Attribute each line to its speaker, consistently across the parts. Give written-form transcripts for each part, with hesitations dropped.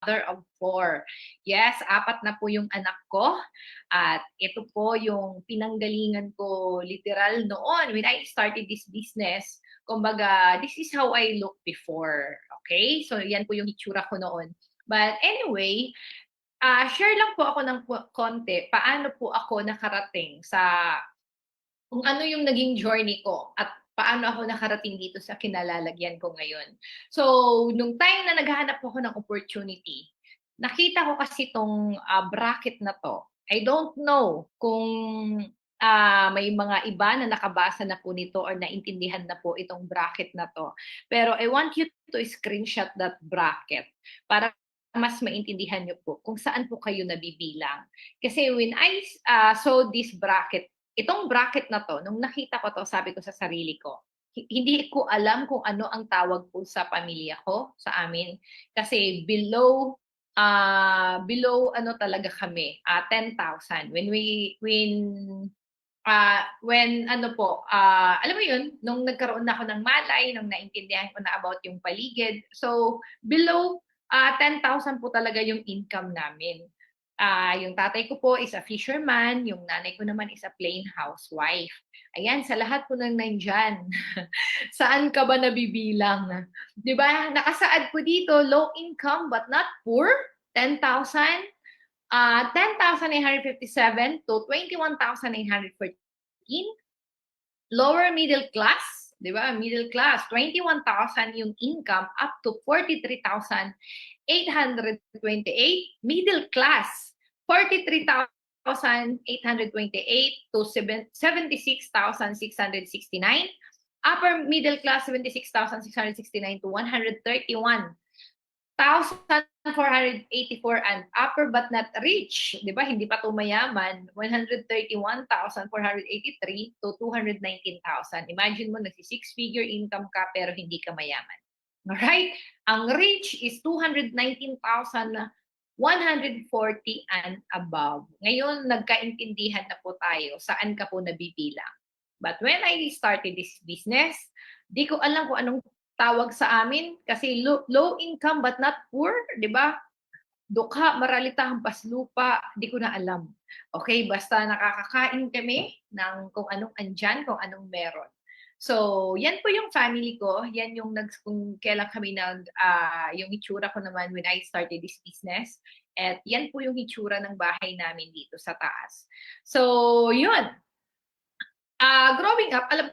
Speaker 1: mother of 4. Yes, 4 na po yung anak ko at ito po yung pinanggalingan ko literal noon when I started this business. Kumbaga, this is how I looked before. Okay? So, yan po yung itsura ko noon. But anyway, share lang po ako ng konti paano po ako nakarating sa kung ano yung naging journey ko at paano ako nakarating dito sa kinalalagyan ko ngayon. So, nung time na naghahanap ako ng opportunity, nakita ko kasi 'tong, bracket na 'to. I don't know kung, may mga iba na nakabasa na po nito or naintindihan na po itong bracket na 'to. Pero I want you to screenshot that bracket para mas maintindihan niyo po kung saan po kayo nabibilang. Kasi when I saw this bracket, itong bracket na 'to, nung nakita ko 'to, sabi ko sa sarili ko, hindi ko alam kung ano ang tawag po sa pamilya ko, sa amin. Kasi below ano talaga kami, 10,000. When ano po, alam mo yun, nung nagkaroon na ako ng malay, nung naintindihan ko na about yung paligid. So, below 10,000 po talaga yung income namin. Yung tatay ko po is a fisherman, yung nanay ko naman is a plain housewife. Ayan, sa lahat po ng nandyan, saan ka ba nabibilang? 'Di ba? Nakasaad po dito, low income but not poor, 10,000, 10,857 to 21,914. Lower middle class, 'di ba? Middle class, 21,000 yung income up to 43,828. Middle class, 43,828 to 76,669. Upper middle class, 76,669 to 131,484 and upper but not rich, 'di ba? Hindi pa 'to mayaman, 131,483 to 219,000. Imagine mo nagsi-six-figure income ka pero hindi ka mayaman. Alright? Ang rich is 219,140 and above. Ngayon, nagkaintindihan na po tayo saan ka po nabibilang. But when I started this business, di ko alam kung anong tawag sa amin kasi low income but not poor, 'di ba? Dukha, maralita, hampas lupa, di ko na alam. Okay, basta nakakakain kami ng kung anong andyan, kung anong meron. So, yan po yung family ko, yan yung kung kailan kami yung itsura ko naman when I started this business. At yan po yung itsura ng bahay namin dito sa taas. So, yun. Growing up, alam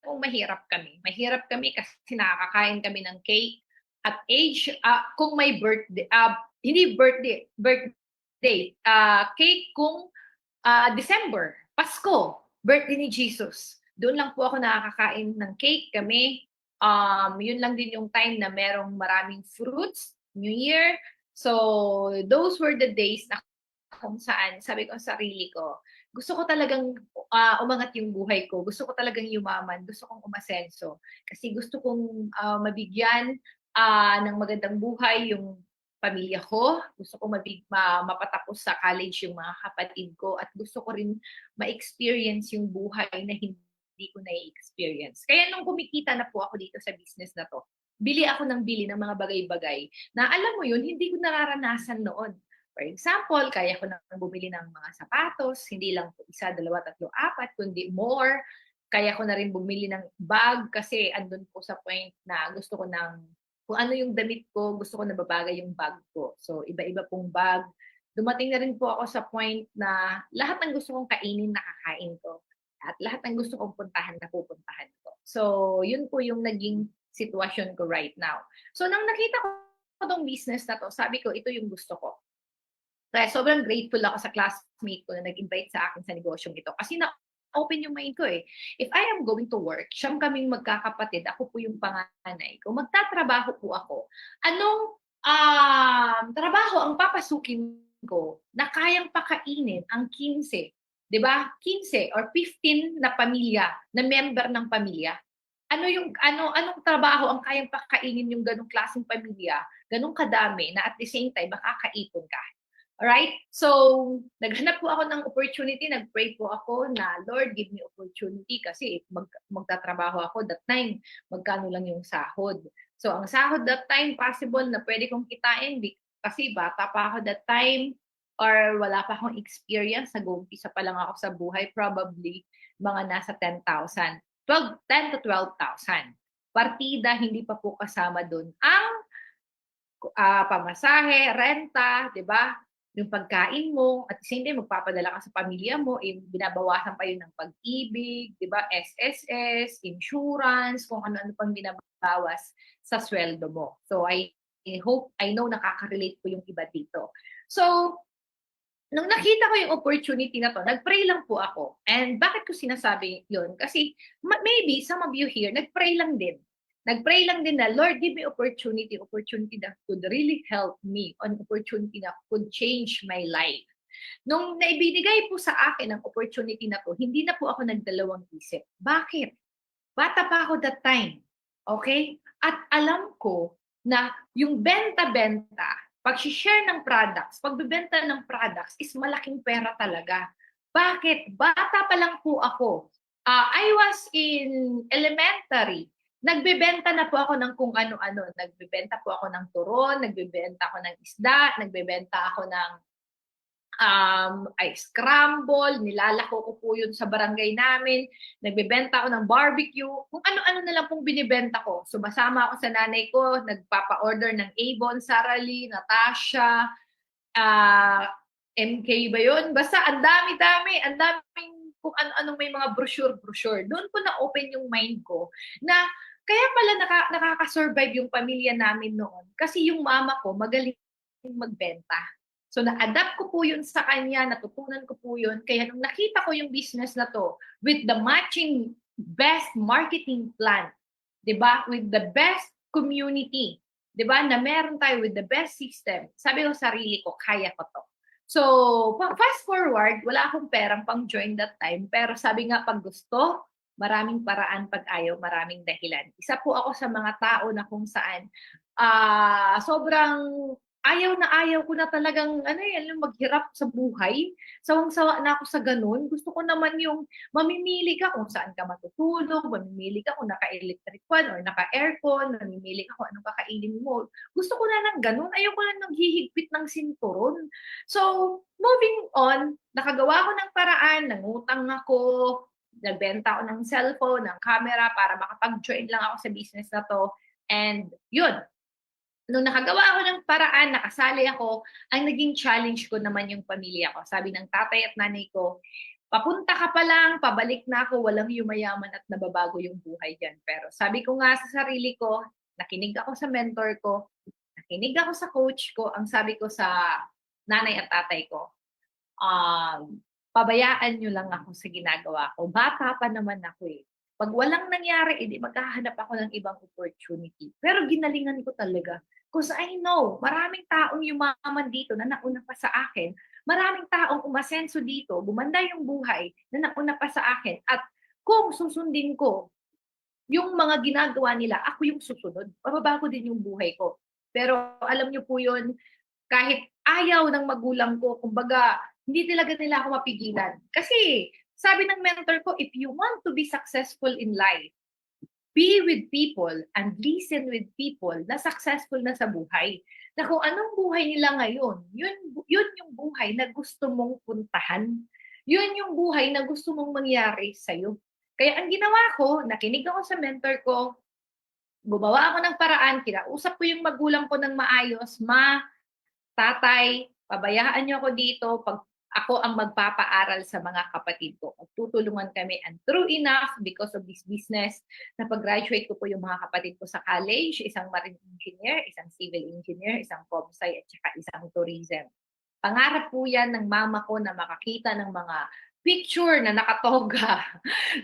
Speaker 1: kung mahirap kami. Mahirap kami kasi nakakakain kami ng cake at age, kung may birthday, hindi birthday, cake kung December, Pasko, birthday ni Jesus. Doon lang po ako nakakakain ng cake kami. Yun lang din yung time na merong maraming fruits, New Year. So, those were the days na kung saan sabi ko sa sarili ko, gusto ko talagang umangat yung buhay ko. Gusto ko talagang yumaman. Gusto kong umasenso. Kasi gusto kong mabigyan ng magandang buhay yung pamilya ko. Gusto ko mapatapos sa college yung mga kapatid ko. At gusto ko rin ma-experience yung buhay na hindi ko na-experience. Kaya nung kumikita na po ako dito sa business na to, bili ako ng bili ng mga bagay-bagay na alam mo yun, hindi ko nararanasan noon. For example, kaya ko nang bumili ng mga sapatos, hindi lang po isa, dalawa, tatlo, apat, kundi more. Kaya ko na rin bumili ng bag kasi andun po sa point na gusto ko kung ano yung damit ko, gusto ko nababagay yung bag ko. So, iba-iba pong bag. Dumating na rin po ako sa point na lahat ng gusto kong kainin, nakakain ko. At lahat ng gusto kong puntahan, napupuntahan ko. So, yun po yung naging sitwasyon ko right now. So, nang nakita ko itong business na to, sabi ko, ito yung gusto ko. Kaya sobrang grateful ako sa classmate ko na nag-invite sa akin sa negosyong ito. Kasi na-open yung mind ko eh. If I am going to work, siyam kaming magkakapatid, ako po yung panganay. Kung magtatrabaho po ako, anong trabaho ang papasukin ko na kayang pakainin ang 15, 'di ba? 15 or 15 na pamilya, na member ng pamilya. Anong trabaho ang kayang pakainin yung ganong klaseng pamilya, ganong kadami na at the same time makakaipon ka. Alright? So, naghanap po ako ng opportunity, nag-pray po ako na, Lord, give me opportunity kasi magtatrabaho ako that time, magkano lang yung sahod. So, ang sahod that time, possible na pwede kong kitain Kasi bata pa ako that time or wala pa akong experience, nag-uumpisa pa lang ako sa buhay, probably mga nasa 10,000, 10 to 12,000. Partida, hindi pa po kasama dun ang pamasahe, renta, 'di ba? Yung pagkain mo, at the same time magpapadala ka sa pamilya mo, binabawasan pa yun ng pag-ibig, 'di ba? SSS, insurance, kung ano-ano pang binabawas sa sweldo mo. So I hope, I know nakaka-relate po yung iba dito. So, nung nakita ko yung opportunity na 'to, nag-pray lang po ako. And bakit ko sinasabi yun? Kasi maybe some of you here, nag-pray lang din. Nag-pray lang din na, "Lord, give me opportunity that could really help me, an opportunity that could change my life." Nung naibinigay po sa akin ang opportunity na 'to, hindi na po ako nagdalawang isip. Bakit? Bata pa ako that time, okay? At alam ko na yung benta-benta, pagshi-share ng products, pagbebenta ng products is malaking pera talaga. Bakit? Bata pa lang po ako. I was in elementary. Nagbebenta na po ako ng kung ano-ano. Nagbebenta po ako ng turon, nagbebenta ako ng isda, nagbebenta ako ng ay scramble, nilalako ko po yun sa barangay namin, nagbebenta ako ng barbecue, kung ano-ano na lang pong binibenta ko. Sumasama ako sa nanay ko, nagpapa-order ng Avon, Sara Lee, Natasha, ah, MK ba yun? Basta ang dami-dami, ang daming kung ano-anong may mga brochure. Doon ko na-open yung mind ko na kaya pala nakaka-survive yung pamilya namin noon kasi yung mama ko magaling magbenta. So na-adapt ko po yun sa kanya, natutunan ko po yun. Kaya nung nakita ko yung business na to with the matching best marketing plan, 'di ba? With the best community, 'di ba? Na meron tayo with the best system. Sabi ko sa sarili ko, kaya ko to. So, fast forward, wala akong perang pang join that time, pero sabi nga pag gusto, maraming paraan, pag ayaw, maraming dahilan. Isa po ako sa mga tao na kung saan sobrang ayaw ko na talagang yung maghirap sa buhay. Sawang-sawa na ako sa ganun. Gusto ko naman yung mamimili ka kung saan ka matutulog, mamimili ka kung naka-electric fan or naka-aircon, mamimili ka kung anong kakainin mo. Gusto ko na ng ganun. Ayoko na naghihigpit ng sinturon. So, moving on, nakagawa ko ng paraan, nangutang ako, nagbenta ako ng cellphone, ng camera para makapag-join lang ako sa business na to. And yun, nung nakagawa ako ng paraan, nakasali ako, ang naging challenge ko naman yung pamilya ko. Sabi ng tatay at nanay ko, papunta ka pa lang, pabalik na ako, walang yumayaman at nababago yung buhay dyan. Pero sabi ko nga sa sarili ko, nakinig ako sa mentor ko, nakinig ako sa coach ko, ang sabi ko sa nanay at tatay ko, pabayaan nyo lang ako sa ginagawa ko. Bata pa naman ako eh. Pag walang nangyari, edi maghahanap ako ng ibang opportunity. Pero ginalingan ko talaga. Because I know, maraming taong yumaman dito na nauna pa sa akin. Maraming taong umasenso dito, gumanda yung buhay na nauna pa sa akin. At kung susundin ko yung mga ginagawa nila, ako yung susunod. Mababago din yung buhay ko. Pero alam niyo po yun, kahit ayaw ng magulang ko, kumbaga, hindi talaga nila ako mapigilan. Kasi sabi ng mentor ko, if you want to be successful in life, be with people and listen with people na successful na sa buhay. Na kung anong buhay nila ngayon, yun yung buhay na gusto mong puntahan. Yun yung buhay na gusto mong mangyari sa'yo. Kaya ang ginawa ko, nakinig ako sa mentor ko, gumawa ako ng paraan, kinausap ko yung magulang ko ng maayos, tatay, pabayaan niyo ako dito, pag ako ang magpapaaral sa mga kapatid ko. Magtutulungan kami. And true enough, because of this business, napag-graduate ko po yung mga kapatid ko sa college, isang marine engineer, isang civil engineer, isang comsci, at saka isang tourism. Pangarap po yan ng mama ko na makakita ng mga picture na nakatoga,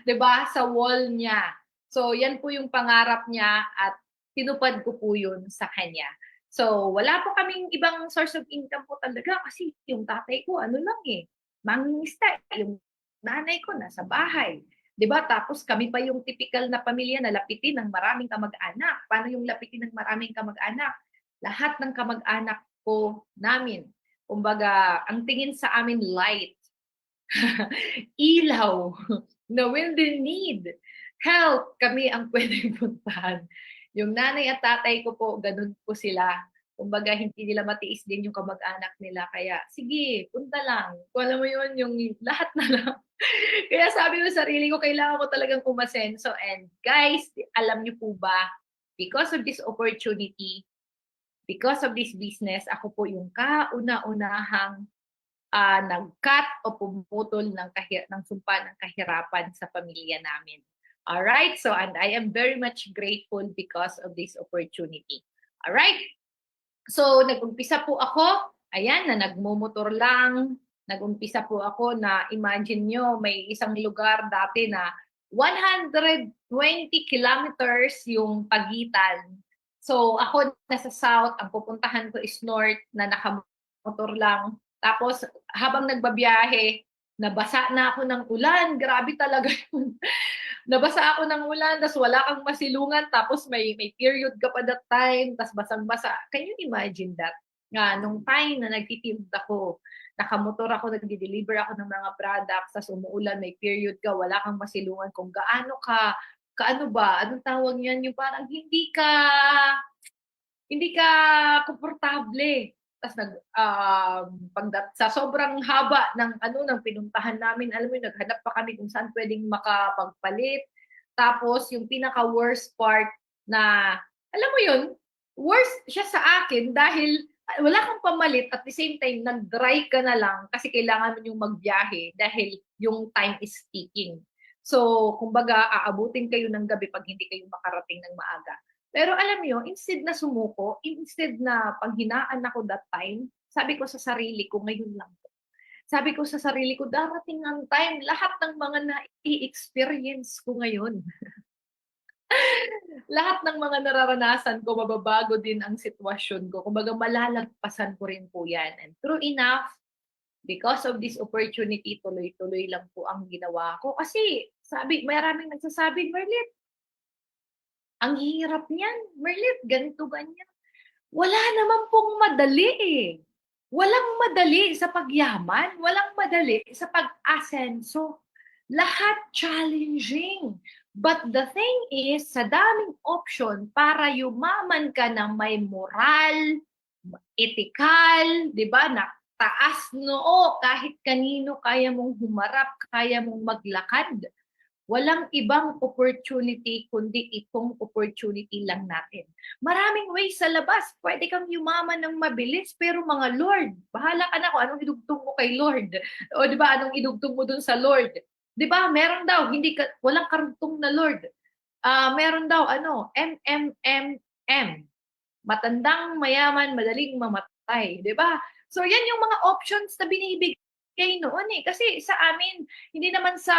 Speaker 1: 'di ba, sa wall niya. So, yan po yung pangarap niya at tinupad ko po yun sa kanya. So, wala po kaming ibang source of income po talaga kasi yung tatay ko ano lang eh, mangingisda, yung nanay ko nasa bahay. 'Di ba? Tapos kami pa yung typical na pamilya na lapitin ng maraming kamag-anak. Paano yung lapitin ng maraming kamag-anak? Lahat ng kamag-anak ko namin. Kumbaga, ang tingin sa amin light, ilaw, na when they need help, kami ang pwedeng puntahan. Yung nanay at tatay ko po, ganun po sila. Kumbaga hindi nila matiis din yung kamag-anak nila kaya, "Sige, punta lang." Kung alam mo yun, yung lahat na lang. Kaya sabi ko sa sarili ko, kailangan ko talagang umasenso and guys, alam niyo po ba, because of this opportunity, because of this business, ako po yung kauna-unahang, nag-cut o pumutol ng sumpa ng kahirapan sa pamilya namin. Alright? So, and I am very much grateful because of this opportunity. Alright? So, nag-umpisa po ako, ayan, na nagmomotor lang. Nag-umpisa po ako na imagine nyo, may isang lugar dati na 120 kilometers yung pagitan. So, ako nasa south, ang pupuntahan ko is north na nakamotor lang. Tapos, habang nagbabiyahe, nabasa na ako ng ulan. Grabe talaga yun. Nabasa ako ng ulan, tapos wala kang masilungan, tapos may period ka pa that time, tapos basang-basa. Can you imagine that? Nga, nung time na nagtitinda ako, nakamotor ako, nagde-deliver ako ng mga products, tapos umuulan, may period ka, wala kang masilungan, kung gaano ka, kaano ba, anong tawag niyan, yung parang hindi ka komportable. Tas sa sobrang haba ng ng pinuntahan namin, alam mo yun, naghanap pa kami kung saan puwedeng makapagpalit. Tapos yung pinaka-worst part na, alam mo yun, worst siya sa akin dahil, wala kang pamalit at the same time nag-dry ka na lang kasi kailangan mo yung magbiyahe dahil yung time is ticking. So, kumbaga aabutin kayo ng gabi 'pag hindi kayo makarating ng maaga. Pero alam niyo, instead na sumuko, instead na panghinaan ako that time, sabi ko sa sarili ko, ngayon lang 'to. Sabi ko sa sarili ko, darating ang time, lahat ng mga nai-experience ko ngayon, lahat ng mga nararanasan ko, mababago din ang sitwasyon ko. Kumbaga malalagpasan ko rin po 'yan. And true enough, because of this opportunity, tuloy-tuloy lang po ang ginawa ko. Kasi maraming nagsasabi, "Merlit, ang hirap niyan. Merlit, ganito, ganyan." Wala naman pong madali eh. Walang madali sa pagyaman, walang madali sa pag-asenso. Lahat challenging. But the thing is, sa daming option para yumaman ka ng may moral, etikal, 'di ba, na taas noo, kahit kanino kaya mong humarap, kaya mong maglakad. Walang ibang opportunity kundi itong opportunity lang natin. Maraming ways sa labas. Pwede kang yumaman ng mabilis, pero mga Lord, bahala ka na kung anong idugtong mo kay Lord. O di ba, anong idugtong mo dun sa Lord. Di ba, meron daw, walang karugtong na Lord. Meron daw, MMMM. Matandang, mayaman, madaling mamatay. Di ba? So yan yung mga options na binibigay noon eh. Kasi sa amin, hindi naman sa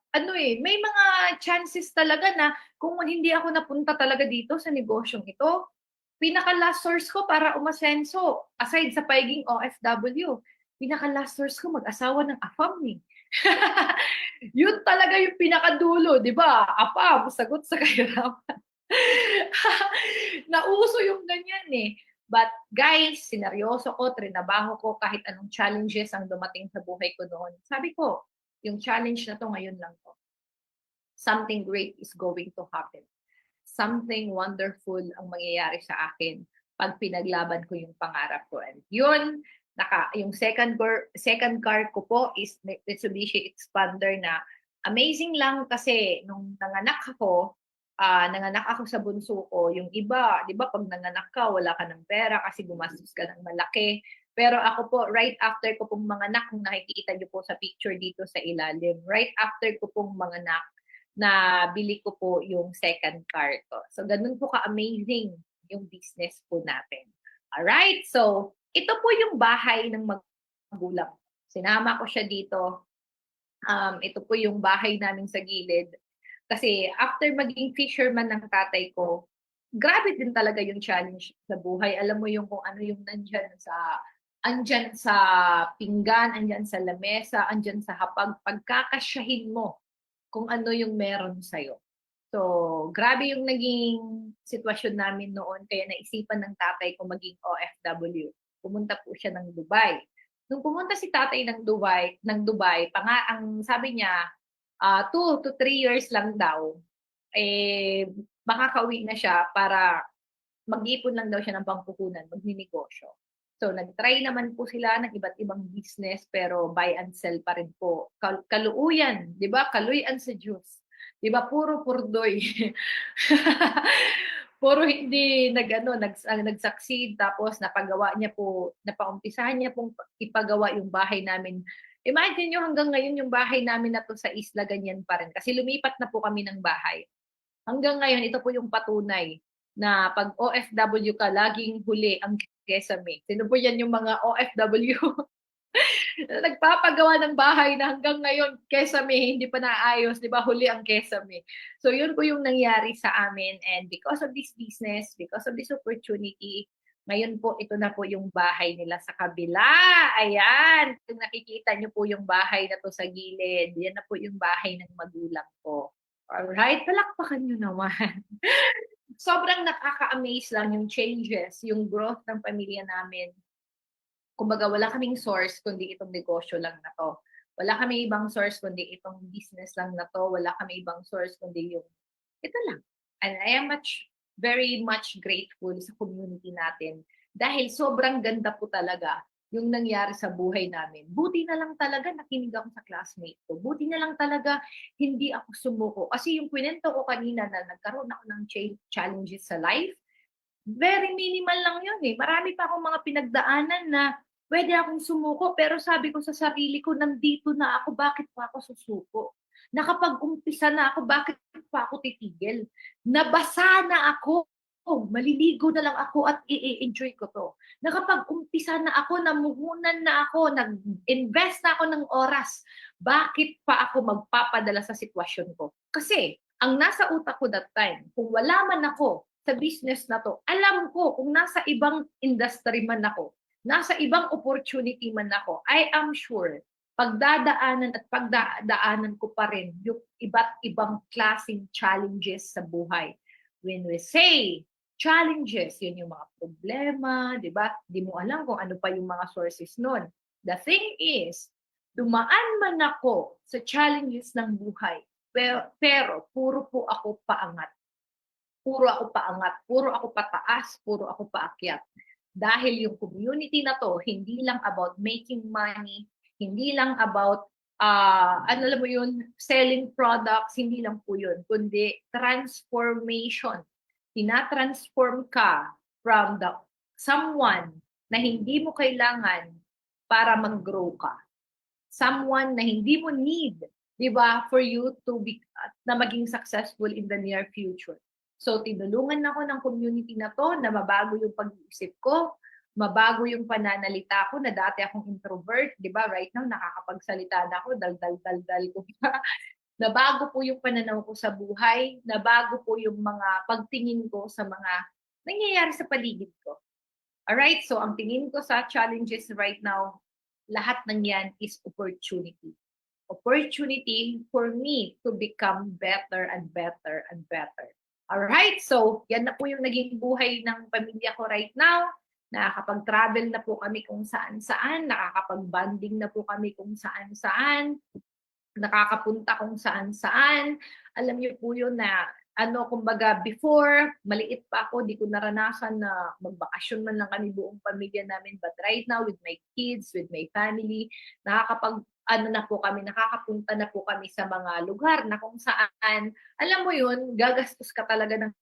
Speaker 1: may mga chances talaga na kung hindi ako napunta talaga dito sa negosyong ito, pinaka-last source ko para umasenso, aside sa pagiging OFW, pinaka-last source ko mag-asawa ng AFAM eh. Yun talaga yung pinakadulo, di ba? AFAM, sagot sa kahirapan. Nauso yung ganyan eh. But guys, sineryoso ko, trinabaho ko kahit anong challenges ang dumating sa buhay ko noon. Sabi ko, yung challenge na to ngayon lang to. Something great is going to happen. Something wonderful ang mangyayari sa akin pag pinaglaban ko yung pangarap ko. And yun, yung second car ko po is Mitsubishi Expander na amazing lang kasi nung nanganak ako sa bunso ko, yung iba, di ba pag nanganak ka, wala ka ng pera kasi gumastos ka ng malaki. Pero ako po, right after ko pong manganak, kung nakikita niyo po sa picture dito sa ilalim, right after ko pong manganak, na bili ko po yung second car ko. So, ganun po ka-amazing yung business po natin. Alright? So, ito po yung bahay ng magulang. Sinama ko siya dito. Ito po yung bahay namin sa gilid. Kasi after maging fisherman ng tatay ko, grabe din talaga yung challenge sa buhay. Alam mo yung kung ano yung andyan sa pinggan, andyan sa lamesa, andyan sa hapag, pagkakasyahin mo kung ano yung meron sa'yo. So, grabe yung naging sitwasyon namin noon, kaya naisipan ng tatay ko maging OFW. Pumunta po siya ng Dubai. Nung pumunta si tatay ng Dubai, ang sabi niya, 2 to 3 years lang daw, makakauwi na siya para mag-ipon lang daw siya ng pangpuhunan, magninegosyo. So, nag-try naman po sila ng iba't ibang business, pero buy and sell pa rin po. Kaluuyan, di ba? Kaluyan sa Diyos. Di ba? Puro purdoy. Puro hindi nag-succeed, tapos napagawa niya po, napaumpisahan niya pong ipagawa yung bahay namin. Imagine nyo hanggang ngayon yung bahay namin na to sa isla, ganyan pa rin. Kasi lumipat na po kami ng bahay. Hanggang ngayon, ito po yung patunay na pag OFW ka, laging huli ang kesame. Sino po yan yung mga OFW na nagpapagawa ng bahay na hanggang ngayon, kesame, hindi pa naayos, di ba? Huli ang kesame. So yun po yung nangyari sa amin. And because of this business, because of this opportunity, ngayon po, ito na po yung bahay nila sa kabila. Ayan. Kung nakikita nyo po yung bahay na to sa gilid, yan na po yung bahay ng magulang ko. Alright, palakpakan nyo naman. Sobrang nakaka-amaze lang yung changes, yung growth ng pamilya namin. Kumbaga, wala kaming source kundi itong negosyo lang na to. Wala kami ibang source kundi itong business lang na to. Wala kami ibang source kundi yung ito lang. And I am very much grateful sa community natin dahil sobrang ganda po talaga yung nangyari sa buhay namin. Buti na lang talaga nakinig ako sa classmate ko. Buti na lang talaga hindi ako sumuko. Kasi yung kwento ko kanina na nagkaroon ako ng challenges sa life, very minimal lang yun eh. Marami pa akong mga pinagdaanan na pwede akong sumuko, pero sabi ko sa sarili ko, nandito na ako, bakit pa ako susuko? Nakapag-umpisa na ako, bakit pa ako titigil? Nabasa na ako, maliligo na lang ako at i-enjoy ko to. Nakapag-umpisa na ako, namuhunan na ako, nag-invest na ako ng oras. Bakit pa ako magpapadala sa sitwasyon ko? Kasi, ang nasa utak ko that time, kung wala man ako sa business na to, alam ko kung nasa ibang industry man ako, nasa ibang opportunity man ako, I am sure, pagdadaanan at pagdadaanan ko pa rin yung iba't ibang klaseng challenges sa buhay. When we say challenges, yun yung mga problema, di ba? Di mo alam kung ano pa yung mga sources nun. The thing is, dumaan man ako sa challenges ng buhay, pero puro po ako paangat. Puro ako paangat, puro ako pataas, puro ako paakyat. Dahil yung community na to, hindi lang about making money, hindi lang about, alam mo yun, selling products, hindi lang po yun, kundi transformation. Tina-transform ka from someone na hindi mo kailangan para mag-grow ka. Someone na hindi mo need, di ba, for you to be, na maging successful in the near future. So, tinulungan ako ng community na to na mabago yung pag-iisip ko, mabago yung pananalita ko na dati akong introvert, di ba? Right now, nakakapagsalita na ako, dal-dal ko pa. Nabago po yung pananaw ko sa buhay, nabago po yung mga pagtingin ko sa mga nangyayari sa paligid ko. Alright, so ang tingin ko sa challenges right now, lahat ng yan is opportunity. Opportunity for me to become better and better and better. Alright, so yan na po yung naging buhay ng pamilya ko right now. Nakakapag-travel na po kami kung saan-saan, nakakapag-bonding na po kami kung saan-saan, nakakapunta kung saan-saan. Alam niyo po yun na, kumbaga before, maliit pa ako, di ko naranasan na magbakasyon man lang kami buong pamilya namin. But right now, with my kids, with my family, nakakapunta na po kami sa mga lugar na kung saan, alam mo yun, gagastos ka talaga ng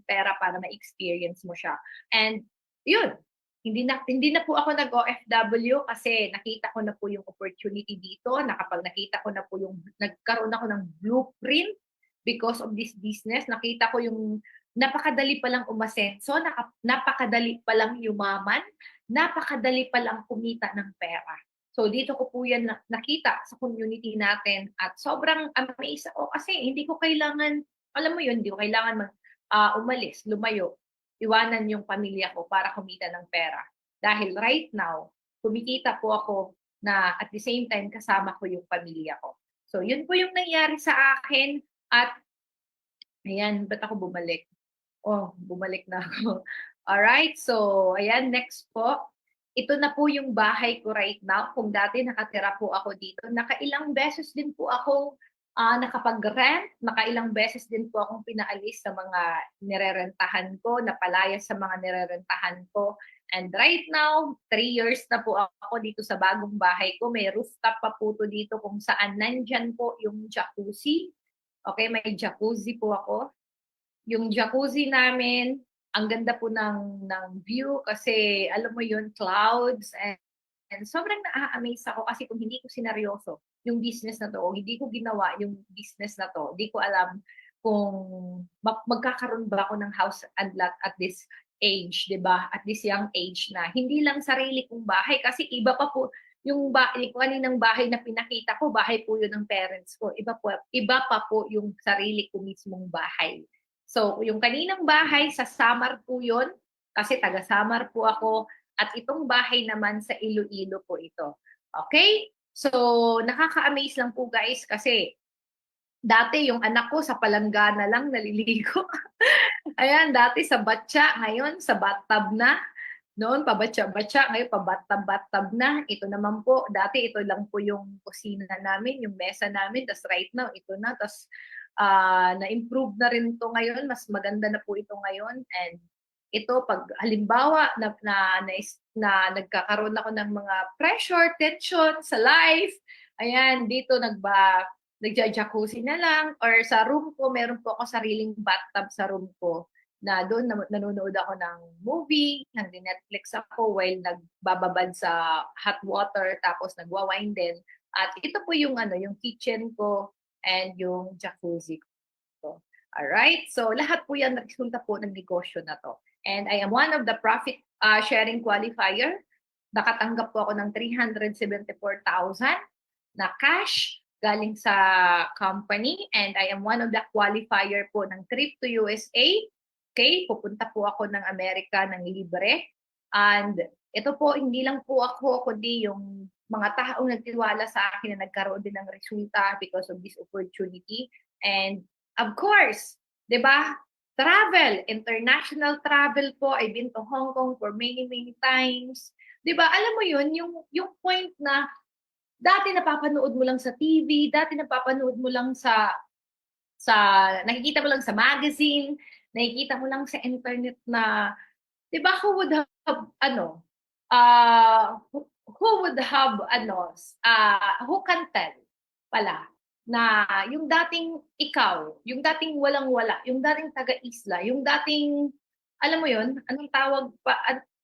Speaker 1: pera para ma-experience mo siya. And yun, hindi na po ako nag-OFW kasi nakita ko na po yung opportunity dito. Nakita ko na po nagkaroon ako ng blueprint because of this business. Nakita ko yung napakadali palang umasenso, napakadali palang yumaman, napakadali palang kumita ng pera. So dito ko po yan nakita sa community natin at sobrang amazed ako kasi hindi ko kailangan, alam mo yun, hindi ko kailangan umalis, lumayo, iwanan yung pamilya ko para kumita ng pera. Dahil right now, kumikita po ako na at the same time kasama ko yung pamilya ko. So yun po yung nangyari sa akin at ayan, ba't ako bumalik? Oh, bumalik na ako. Alright, so ayan, next po. Ito na po yung bahay ko right now. Kung dati nakatira po ako dito, nakailang beses din po ako Nakapag-rent, nakailang beses din po akong pinaalis sa mga nirerentahan ko, napalayas sa mga nirerentahan ko. And right now, 3 years na po ako dito sa bagong bahay ko. May rooftop pa po 'to dito kung saan nandiyan po yung jacuzzi. Okay, may jacuzzi po ako. Yung jacuzzi namin, ang ganda po ng view kasi alam mo yun, clouds and sobrang naa-amaze ako kasi kung hindi ko sineryoso yung business na 'to o hindi ko ginawa yung business na 'to, di ko alam kung magkakaroon ba ako ng house and lot at this age, 'di ba? At this young age na. Hindi lang sarili kong bahay kasi iba pa po yung kaninang bahay na pinakita ko, bahay po yun ng parents ko. Iba pa po yung sarili ko mismong bahay. So, yung kaninang bahay sa Samar po yun, kasi taga Samar po ako, at itong bahay naman sa Iloilo po ito. Okay? So, nakaka-amaze lang po guys kasi dati yung anak ko sa palanggana lang naliligo. Ayan, dati sa batya, ngayon sa bathtub na. Noon pabatya-batya, ngayon pabathtub-bathtub na. Ito naman po, dati ito lang po yung kusina namin, yung mesa namin, tas right now ito na, tas na-improve na rin 'to ngayon, mas maganda na po ito ngayon. And ito 'pag halimbawa na nagkakaroon ako ng mga pressure, tension sa life, ayan dito nagja-jacuzzi na lang or sa room ko meron po ako sariling bathtub sa room ko na doon nanonood ako ng movie, nagne-Netflix ako while nagbababad sa hot water tapos nagwa-wine din. At ito po yung ano, yung kitchen ko and yung jacuzzi ko. Alright? So lahat po yan resulta po ng negosyo na 'to. And I am one of the profit sharing qualifier. Nakatanggap po ako ng 374,000 na cash galing sa company and I am one of the qualifier po ng trip to USA. Okay, pupunta po ako ng Amerika ng libre. And ito po, hindi lang po ako, kundi yung mga taong nagtiwala sa akin na nagkaroon din ng resulta because of this opportunity. And of course, 'di ba? Travel, international travel po. I've been to Hong Kong for many, many times. 'Di ba? Alam mo 'yun, yung point na dati napapanood mo lang sa TV, dati napapanood mo lang sa nakikita mo lang sa magazine, nakikita mo lang sa internet na 'di ba who would have who can tell pala na yung dating ikaw, yung dating walang-wala, yung dating taga-isla, yung dating alam mo yun, anong tawag pa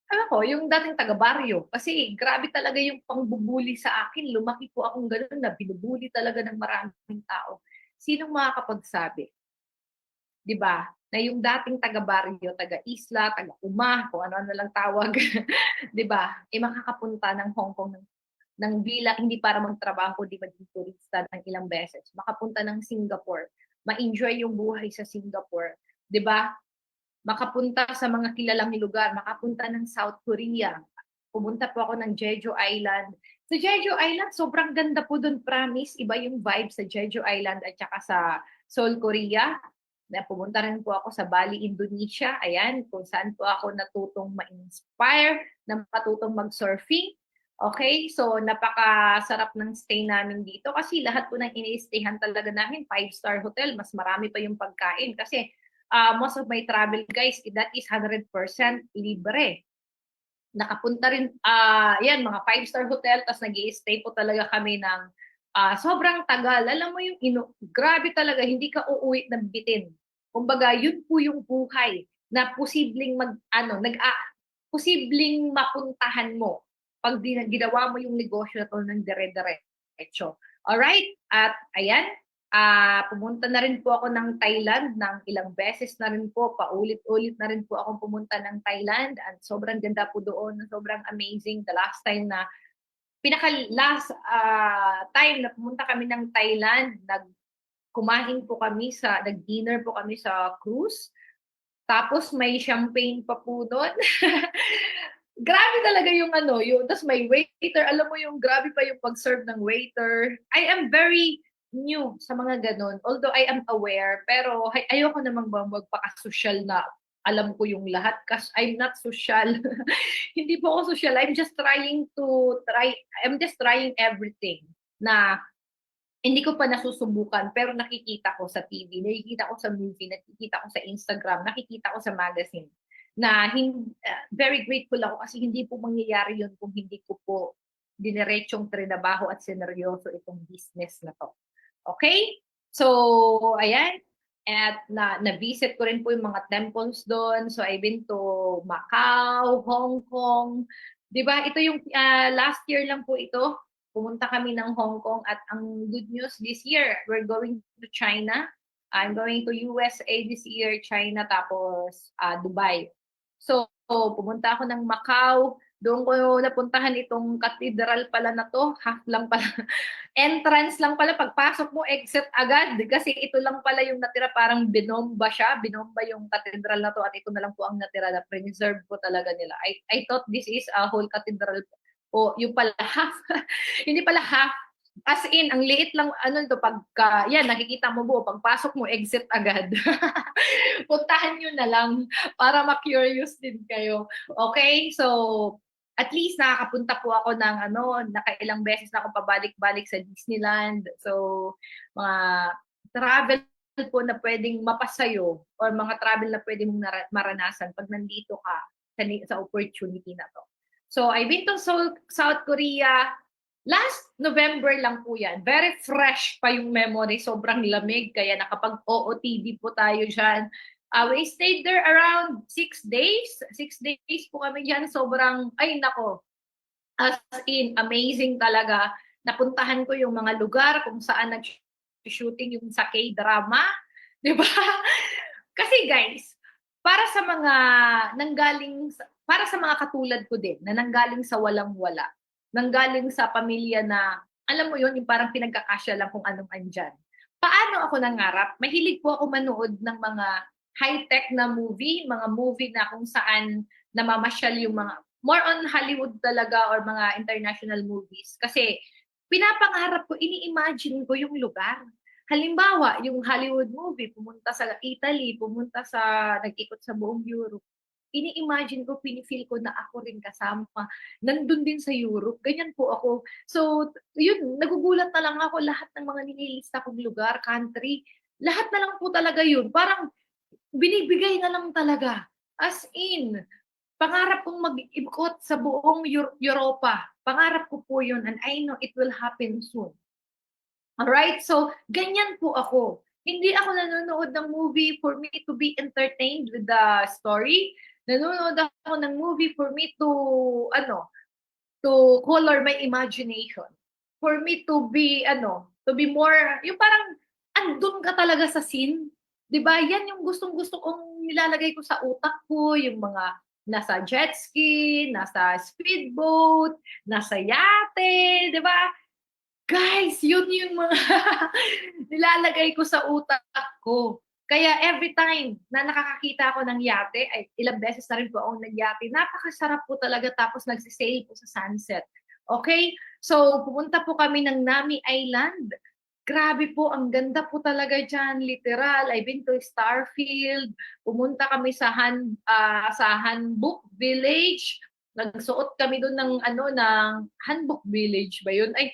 Speaker 1: ewan ko, yung dating taga-baryo. Kasi grabe talaga yung pangbubuli sa akin, lumaki po akong gano'n na binubuli talaga ng maraming tao. Sinong makakapagsabi? 'Di ba, na yung dating taga-baryo, taga-isla, taga-uma, kung ano-ano lang tawag, 'di ba, makakapunta ng Hong Kong ng hindi para magtrabaho kundi maging turista ng ilang beses, makapunta ng Singapore, ma-enjoy yung buhay sa Singapore, 'di ba? Makapunta sa mga kilalang lugar, makapunta ng South Korea. Pumunta po ako ng Jeju Island. Sa Jeju Island, sobrang ganda po dun, promise. Iba yung vibe sa Jeju Island at saka sa Seoul, Korea. Pumunta rin po ako sa Bali, Indonesia. Ayan, kung saan po ako natutong ma-inspire, na matutong mag-surfing. Okay, so napakasarap ng stay namin dito kasi lahat po ng ini-stayhan talaga namin, 5-star hotel, mas marami pa yung pagkain kasi most of my travel guys, that is 100% libre. Nakapunta rin, yan, mga 5-star hotel, tapos nag-i-stay po talaga kami ng sobrang tagal. Alam mo yung, grabe talaga, hindi ka uuwi ng bitin. Kumbaga, yun po yung buhay na posibleng posibleng mapuntahan mo pag ginawa mo yung negosyo na to ng dire-diretso. Alright? At ayan, pumunta na rin po ako ng Thailand ng ilang beses na rin po, paulit-ulit na rin po akong pumunta ng Thailand at sobrang ganda po doon, sobrang amazing. The last time na, pinaka-last time na pumunta kami ng Thailand, kumain po kami nag-dinner po kami sa cruise. Tapos may champagne pa po doon. Grabe talaga yung tas may waiter, alam mo yung grabe pa yung pag-serve ng waiter. I am very new sa mga gano'n. Although I am aware, pero ayoko namang magpaka-social na alam ko yung lahat kasi I'm not social. Hindi po ako social. I'm just trying everything na Hindi ko pa nasusubukan pero nakikita ko sa TV, nakikita ko sa movie, nakikita ko sa Instagram, nakikita ko sa magazine na very grateful ako kasi hindi po mangyayari yun kung hindi ko po dineretsyong trinabaho at sineryoso itong business na 'to. Okay? So, ayan, at na-visit ko rin po yung mga temples do'n. So, I've been to Macau, Hong Kong, 'di ba ito yung, last year lang po ito, pumunta kami ng Hong Kong at ang good news this year, we're going to China. I'm going to USA this year, China, tapos Dubai. So, pumunta ako ng Macau, doon ko napuntahan itong cathedral pala na 'to, half lang pala. Entrance lang pala, pagpasok mo exit agad kasi ito lang pala yung natira, parang binomba siya, binomba yung cathedral na 'to at ito na lang po ang natira na preserve po talaga nila. I thought this is a whole cathedral o yung pala half, hindi pala half, as in ang liit lang ano ito pagka yan nakikita mo buo, pagpasok mo exit agad. Puntahan niyo na lang para ma-curious din kayo. Okay? So, at least nakakapunta po ako ng ano, nakailang beses na ako pabalik-balik sa Disneyland. So, mga travel po na pwedeng mapasayo or mga travel na pwede mong maranasan pag nandito ka sa opportunity na to. So, I've been to South Korea. Last November lang po yan. Very fresh pa yung memory. Sobrang lamig. Kaya nakapag-OOTD po tayo dyan. We stayed there around 6 days. 6 days po kami dyan. Sobrang, ay nako, as in, amazing talaga. Napuntahan ko yung mga lugar kung saan nag-shooting yung sa K-drama. Di ba? Kasi guys, para sa mga para sa mga katulad ko din, na nanggaling sa walang-wala, nanggaling sa pamilya na, alam mo yun, yung parang pinagkakasya lang kung anong andyan. Paano ako nangarap? Mahilig po ako manood ng mga high-tech na movie, mga movie na kung saan namamasyal yung mga, more on Hollywood talaga or mga international movies. Kasi pinapangarap ko, ini-imagine ko yung lugar. Halimbawa, yung Hollywood movie, pumunta sa Italy, pumunta sa, nag-ikot sa buong Europe. Ini-imagine ko, pinifeel ko na ako rin kasama. Nandun din sa Europe, ganyan po ako. So, yun, nagugulat na lang ako, lahat ng mga nililista kong lugar, country, lahat na lang po talaga yun. Parang binibigay na lang talaga. As in, pangarap kong mag-ikot sa buong Europa. Pangarap ko po yun and I know it will happen soon. Alright? So, ganyan po ako. Hindi ako nanonood ng movie for me to be entertained with the story. Nanonood ako ng movie for me to, to color my imagination. For me to be, to be more, yung parang, andun ka talaga sa scene. 'Di ba? Yan yung gustong-gusto kong nilalagay ko sa utak ko, yung mga nasa jet ski, nasa speedboat, nasa yate, 'di ba? Guys, yun yung mga nilalagay ko sa utak ko. Kaya every time na nakakakita ako ng yate, ay ilang beses na rin po akong nagyate, napakasarap po talaga tapos nagsisail po sa sunset. Okay? So, pumunta po kami ng Nami Island. Grabe po, ang ganda po talaga dyan, literal. I've been to Starfield. Pumunta kami sa Hanbok Village. Nagsuot kami doon ng Hanbok Village ba yun? Ay,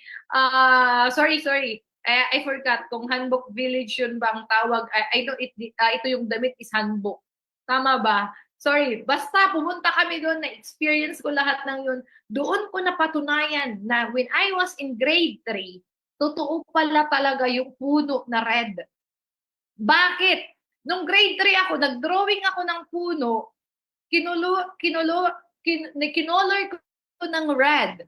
Speaker 1: sorry. I forgot kung Hanbok Village yun ba ang tawag. I know ito yung damit is hanbok. Tama ba? Sorry. Basta pumunta kami doon, na-experience ko lahat ng yun. Doon ko napatunayan na when I was in grade 3, totoo pala talaga yung puno na red. Bakit? Nung grade 3 ako, nag-drawing ako ng puno, kinolor ko ng red.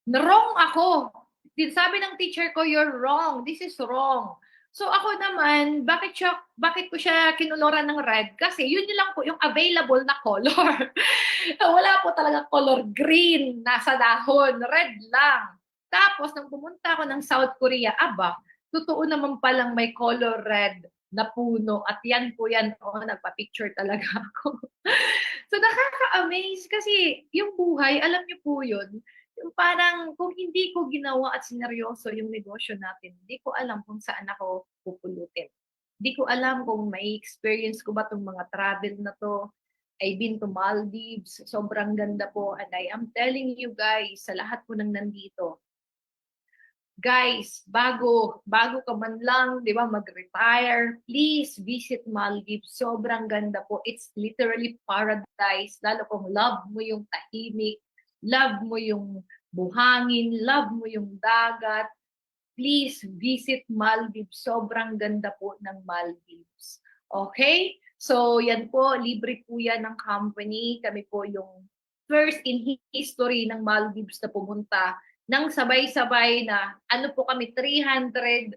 Speaker 1: Wrong ako. Sabi ng teacher ko, you're wrong. This is wrong. So ako naman, bakit ko siya kinoloran ng red? Kasi yun lang po yung available na color. Wala po talaga color green nasa dahon. Red lang. Tapos, nung pumunta ako ng South Korea, totoo naman palang may color red na puno. At yan po yan, nagpa-picture talaga ako. So, nakaka-amaze kasi yung buhay, alam niyo po yun, yung parang kung hindi ko ginawa at sineryoso yung negosyo natin, hindi ko alam kung saan ako pupulutin. Hindi ko alam kung may experience ko ba itong mga travel na to. I've been to Maldives, sobrang ganda po. And I am telling you guys, sa lahat po ng nandito, Guys, bago ka man lang, di ba, mag-retire, please visit Maldives. Sobrang ganda po. It's literally paradise. Lalo kung love mo yung tahimik, love mo yung buhangin, love mo yung dagat. Please visit Maldives. Sobrang ganda po ng Maldives. Okay? So, yan po. Libre po yan ng company. Kami po yung first in history ng Maldives na pumunta nang sabay-sabay na ano po kami 300,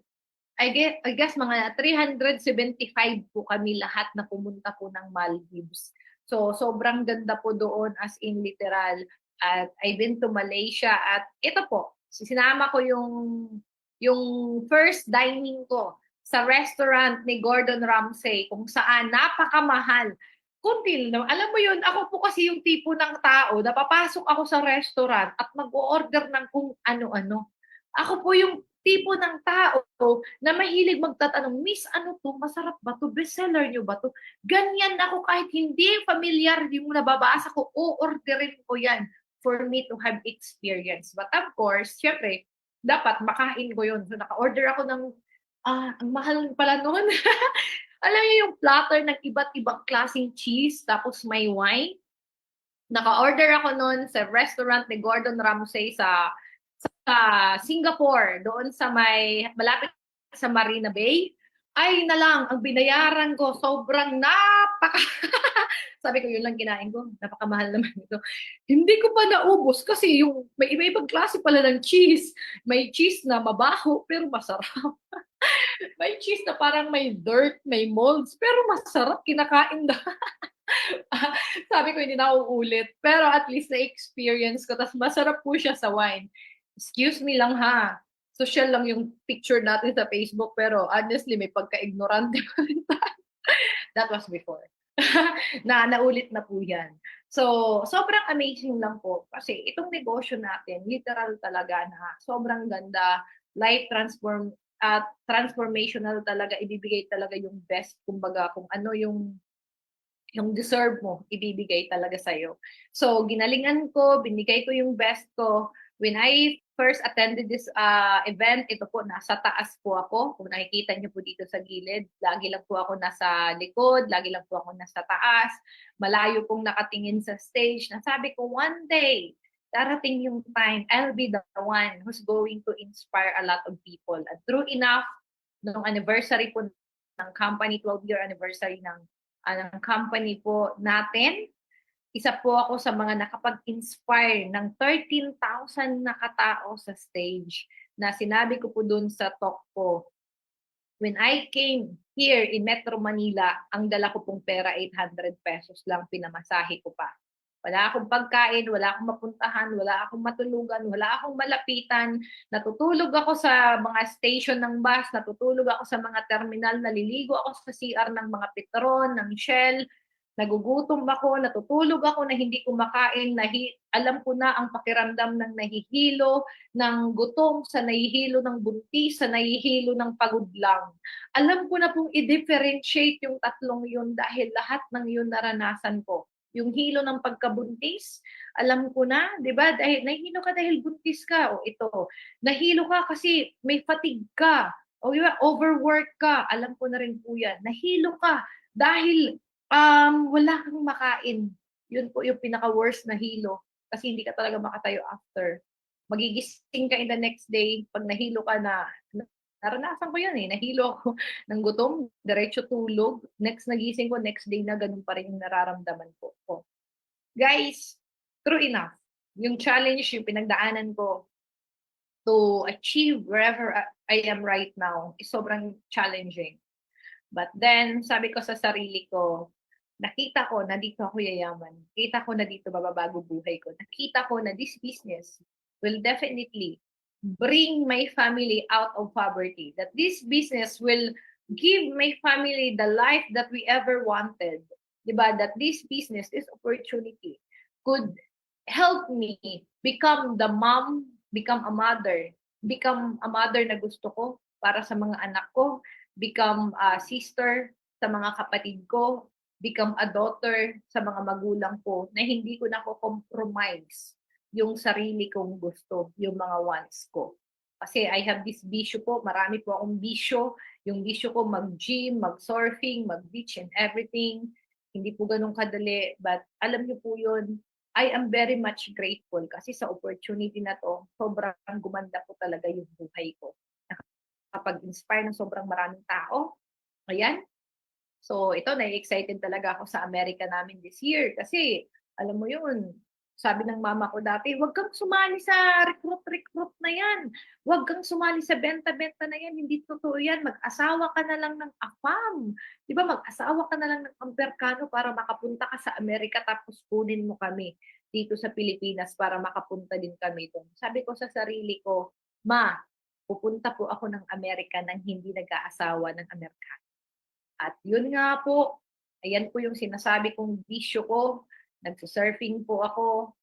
Speaker 1: I guess mga 375 po kami lahat na pumunta po ng Maldives. So sobrang ganda po doon as in literal. At I've been to Malaysia at ito po, sinama ko yung first dining ko sa restaurant ni Gordon Ramsay kung saan napakamahal. Kunti lang. Alam mo yun, ako po kasi yung tipo ng tao na papasok ako sa restaurant at mag-order ng kung ano-ano. Ako po yung tipo ng tao na mahilig magtatanong, Miss, ano to? Masarap ba to? Bestseller nyo ba to? Ganyan ako kahit hindi familiar yung nababasa ko, o-orderin ko yan for me to have experience. But of course, syempre, dapat makain ko yun. So naka-order ako ng, ang mahal pala noon. Alam niyo yung platter ng iba't ibang klaseng cheese, tapos may wine. Naka-order ako noon sa restaurant ni Gordon Ramsay sa Singapore, doon sa malapit sa Marina Bay. Ay na lang, ang binayaran ko, sobrang sabi ko, yun lang kinain ko, napakamahal naman ito. Hindi ko pa naubos kasi yung may iba-ibang klase pala ng cheese. May cheese na mabaho, pero masarap. May cheese na parang may dirt, may molds, pero masarap, kinakain na. Sabi ko, hindi na uulit. Pero at least na-experience ko. Tapos masarap po siya sa wine. Excuse me lang ha. Social lang yung picture natin sa Facebook. Pero honestly, may pagka-ignorante pa rin tayo. That was before. Naulit na po yan. So, sobrang amazing lang po. Kasi itong negosyo natin, literal talaga na sobrang ganda, life transformational talaga, ibibigay talaga yung best, kumbaga, kung ano yung deserve mo, ibibigay talaga sa'yo. So, ginalingan ko, binigay ko yung best ko. When I first attended this event, ito po, nasa taas po ako. Kung nakikita niyo po dito sa gilid, lagi lang po ako nasa likod, lagi lang po ako nasa taas. Malayo pong nakatingin sa stage. Nasabi ko, one day, darating yung time, I'll be the one who's going to inspire a lot of people. And true enough, nung anniversary po ng company, 12-year anniversary ng company po natin, isa po ako sa mga nakapag-inspire ng 13,000 na katao sa stage na sinabi ko po dun sa talk ko, when I came here in Metro Manila, ang dala ko pong pera 800 pesos lang, pinamasahe ko pa. Wala akong pagkain, wala akong mapuntahan, wala akong matulugan, wala akong malapitan. Natutulog ako sa mga station ng bus, natutulog ako sa mga terminal, naliligo ako sa CR ng mga Petron, ng Shell. Nagugutom ako, natutulog ako na hindi kumakain, alam ko na ang pakiramdam ng nahihilo, ng gutom, sa nahihilo ng buntis, sa nahihilo ng pagod lang. Alam ko na pong i-differentiate yung tatlong yun dahil lahat ng yun naranasan ko. Yung hilo ng pagkabuntis, alam ko na, 'di ba? Dahil nahihilo ka dahil buntis ka, o ito. Nahilo ka kasi may fatigue ka, o diba, overwork ka, alam ko na rin po 'yan. Nahilo ka dahil wala kang makain. Yun po yung pinaka-worst na hilo kasi hindi ka talaga makatayo after. Magigising ka in the next day, pag nahilo ka na, naranasan ko yun nahilo ako ng gutom, diretso tulog, next nagising ko, next day na ganun pa rin yung nararamdaman ko. Guys, true enough, yung challenge, yung pinagdaanan ko to achieve wherever I am right now is sobrang challenging. But then, sabi ko sa sarili ko, nakita ko na dito ako yayaman. Nakita ko na dito bababago buhay ko. Nakita ko na this business will definitely bring my family out of poverty. That this business will give my family the life that we ever wanted. Diba? That this business, this opportunity could help me become the mom, become a mother na gusto ko para sa mga anak ko, become a sister sa mga kapatid ko, become a daughter sa mga magulang ko na hindi ko na ko compromise yung sarili kong gusto, yung mga wants ko. Kasi I have this bisyo po, marami po akong bisyo. Yung bisyo ko mag-gym, mag-surfing, mag-beach and everything. Hindi po ganun kadali. But alam niyo po yun, I am very much grateful kasi sa opportunity na to, sobrang gumanda po talaga yung buhay ko. Nakapag-inspire ng sobrang maraming tao. Ayan. So ito, na-excited talaga ako sa Amerika namin this year kasi alam mo yun, sabi ng mama ko dati, "Huwag kang sumali sa recruit-recruit na yan. Huwag kang sumali sa benta-benta na yan. Hindi totoo yan. Mag-asawa ka na lang ng AFAM. Di ba? Mag-asawa ka na lang ng Amerikano para makapunta ka sa Amerika tapos kunin mo kami dito sa Pilipinas para makapunta din kami doon." Sabi ko sa sarili ko, "Ma, pupunta po ako ng Amerika nang hindi nag-aasawa ng Amerikano." At yun nga po, ayan po yung sinasabi kong bisyo ko. Nagsu-surfing po ako.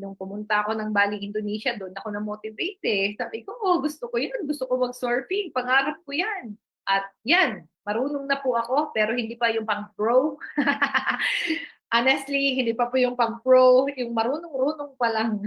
Speaker 1: Nung pumunta ako ng Bali, Indonesia, doon ako na-motivate eh. Sabi ko, oh, gusto ko yan. Gusto ko mag-surfing. Pangarap ko yan. At yan, marunong na po ako, pero hindi pa yung pang-pro. Honestly, hindi pa po yung pang-pro. Yung marunong-runong pa lang.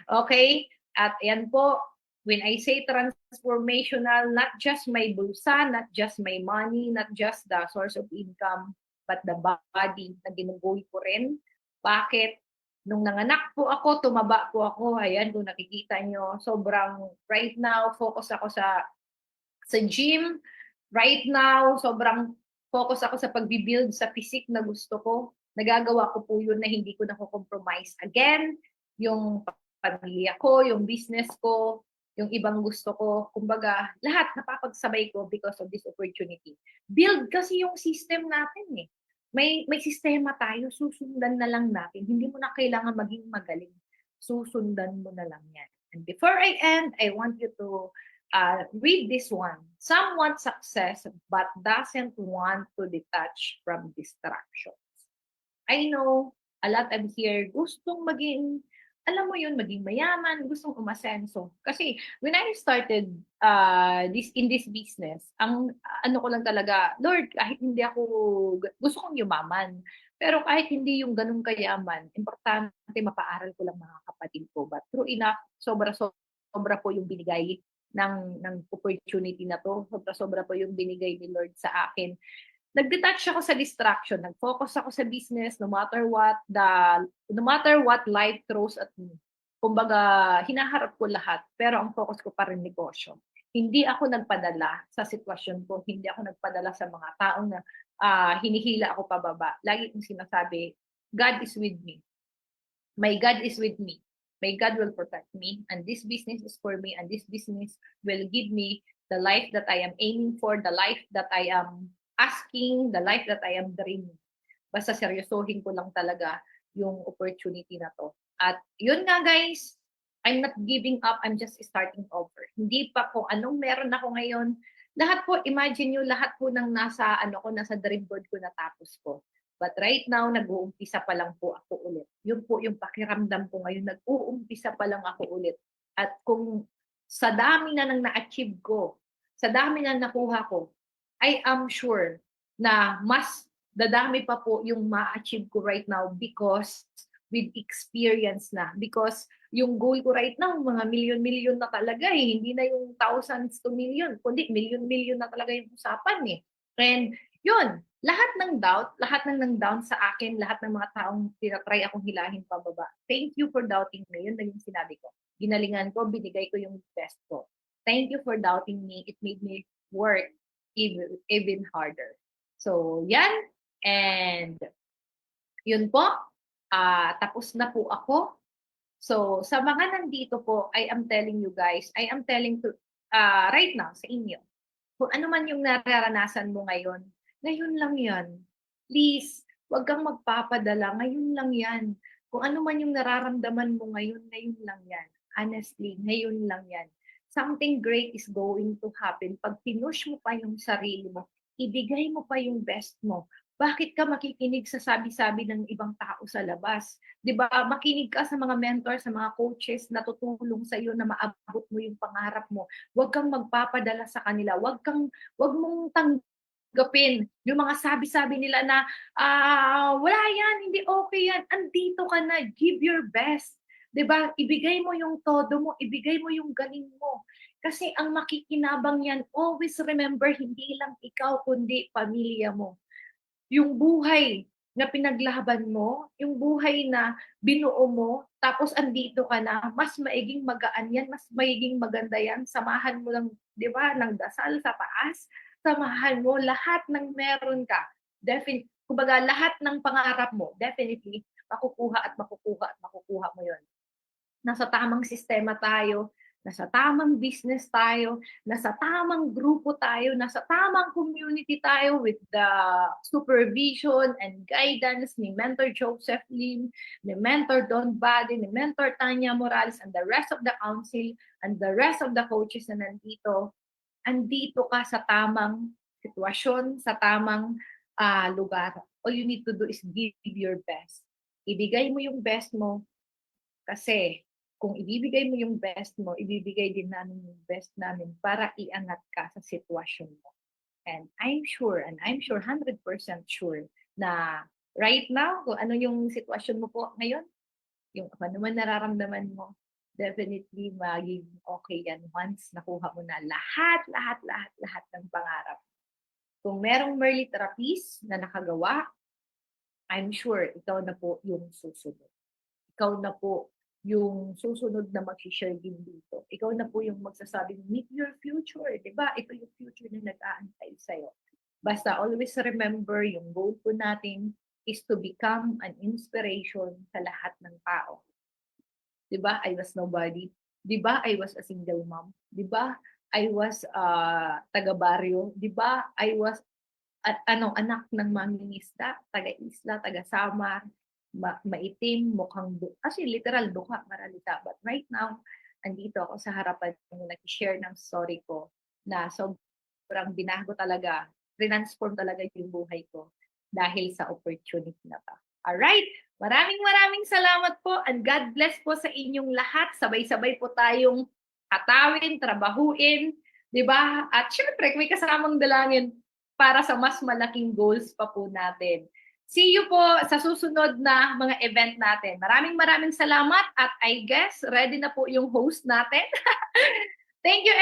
Speaker 1: Okay? At yan po, when I say transformational, not just my bulsa, not just my money, not just the source of income, but the body na ginugoy ko rin. Bakit? Nung nanganak po ako, tumaba po ako. Ayan, kung nakikita nyo, sobrang right now, focus ako sa gym. Right now, sobrang focus ako sa pagbibuild sa physique na gusto ko. Nagagawa ko po yun na hindi ko na-compromise again. Yung pamilya ko, yung business ko, yung ibang gusto ko. Kumbaga, lahat napapagsabay ko because of this opportunity. Build kasi yung system natin eh. May sistema tayo, susundan na lang natin. Hindi mo na kailangan maging magaling. Susundan mo na lang yan. And before I end, I want you to read this one. Some want success but doesn't want to detach from distractions. I know a lot of here gustong maging, alam mo yun, maging mayaman, gustong umasenso. Kasi when I started in this business, ang ano ko lang talaga, Lord, kahit hindi ako, gusto kong yumaman. Pero kahit hindi yung ganun kayaman, importante mapaaral ko lang mga kapatid ko. But true enough, sobra po yung binigay ng opportunity na to. Sobra po yung binigay ni Lord sa akin. Nag-detach ako sa distraction, nag-focus ako sa business no matter what life throws at me. Kumbaga, hinaharap ko lahat, pero ang focus ko pa rin negosyo. Hindi ako nagpadala sa sitwasyon ko, hindi ako nagpadala sa mga taong na hinihila ako pababa. Lagi kong sinasabi, God is with me. My God is with me. My God will protect me, and this business is for me, and this business will give me the life that I am aiming for, the life that I am asking, the life that I am dreaming. Basta seryosohin ko lang talaga yung opportunity na to. At yun nga guys, I'm not giving up, I'm just starting over. Hindi pa po anong meron ako ngayon. Lahat po, imagine nyo, lahat po ng nasa dream board ko natapos ko. But right now, nag-uumpisa pa lang po ako ulit. Yun po yung pakiramdam ko ngayon, nag-uumpisa pa lang ako ulit. At kung sa dami na nang na-achieve ko, sa dami na nakuha ko, I am sure na mas dadami pa po yung ma-achieve ko right now because with experience na. Because yung goal ko right now, mga million-million na talaga eh. Hindi na yung thousands to million, kundi million-million na talaga yung usapan eh. And yun, lahat ng down sa akin, lahat ng mga taong tinatry akong hilahin pababa. Thank you for doubting me. Yun na yung sinabi ko. Ginalingan ko, binigay ko yung best ko. Thank you for doubting me. It made me work even harder. So, yan. And yun po. Tapos na po ako. So, sa mga nandito po, I am telling you guys, I am telling to right now sa inyo, kung ano man yung nararanasan mo ngayon, ngayon lang yan. Please, huwag kang magpapadala. Ngayon lang yan. Kung ano man yung nararamdaman mo ngayon, ngayon lang yan. Honestly, ngayon lang yan. Something great is going to happen. Pag pinush mo pa yung sarili mo, ibigay mo pa yung best mo. Bakit ka makikinig sa sabi-sabi ng ibang tao sa labas? 'Di ba? Makinig ka sa mga mentor, sa mga coaches na tutulong sa iyo na maabot mo yung pangarap mo. Huwag kang magpapadala sa kanila. Huwag mong tanggapin yung mga sabi-sabi nila na wala yan, hindi okay yan. Andito ka na, give your best. 'Di ba? Ibigay mo yung todo mo, ibigay mo yung galing mo. Kasi ang makikinabang yan, always remember, hindi lang ikaw kundi pamilya mo. Yung buhay na pinaglaban mo, yung buhay na binuo mo, tapos andito ka na, mas maiging magaan yan, mas maiging maganda yan. Samahan mo lang, 'di ba, ng dasal sa taas, samahan mo lahat ng meron ka. Kumbaga lahat ng pangarap mo, definitely makukuha at makukuha at makukuha mo 'yon. Nasa tamang sistema tayo, nasa tamang business tayo, nasa tamang grupo tayo, nasa tamang community tayo with the supervision and guidance ni Mentor Joseph Lim, ni Mentor Don Bade, ni Mentor Tanya Morales, and the rest of the council, and the rest of the coaches na nandito. Andito ka sa tamang sitwasyon, sa tamang lugar. All you need to do is give your best. Ibigay mo yung best mo, kasi kung ibibigay mo yung best mo, ibibigay din namin yung best namin para iangat ka sa sitwasyon mo. And I'm sure, 100% sure na right now, kung ano yung sitwasyon mo po ngayon, yung ano man nararamdaman mo, definitely maging okay yan once nakuha mo na lahat ng pangarap. Kung merong Merly Therapies na nakagawa, I'm sure ikaw na po yung susunod. Ikaw na po yung susunod na mag-share din dito. Ikaw na po yung magsasabing, meet your future, di ba? Ito yung future na nag-aantay sa'yo. Basta always remember, yung goal po natin is to become an inspiration sa lahat ng tao. Di ba? I was nobody. Di ba? I was a single mom. Di ba? I was taga-baryo. Di ba? I was anak ng mangingisda, taga-isla, taga-Samar, maitim, mukhang kasi literal dukha, maralita. But right now, andito ako sa harapan ng nag-share ng story ko na sobrang binago talaga, transform talaga yung buhay ko dahil sa opportunity na to. Alright, maraming salamat po and God bless po sa inyong lahat. Sabay-sabay po tayong katawin, trabahuin, di ba? At syempre, may kasamang dalangin para sa mas malaking goals pa po natin. See you po sa susunod na mga event natin. Maraming salamat at I guess ready na po yung host natin. Thank you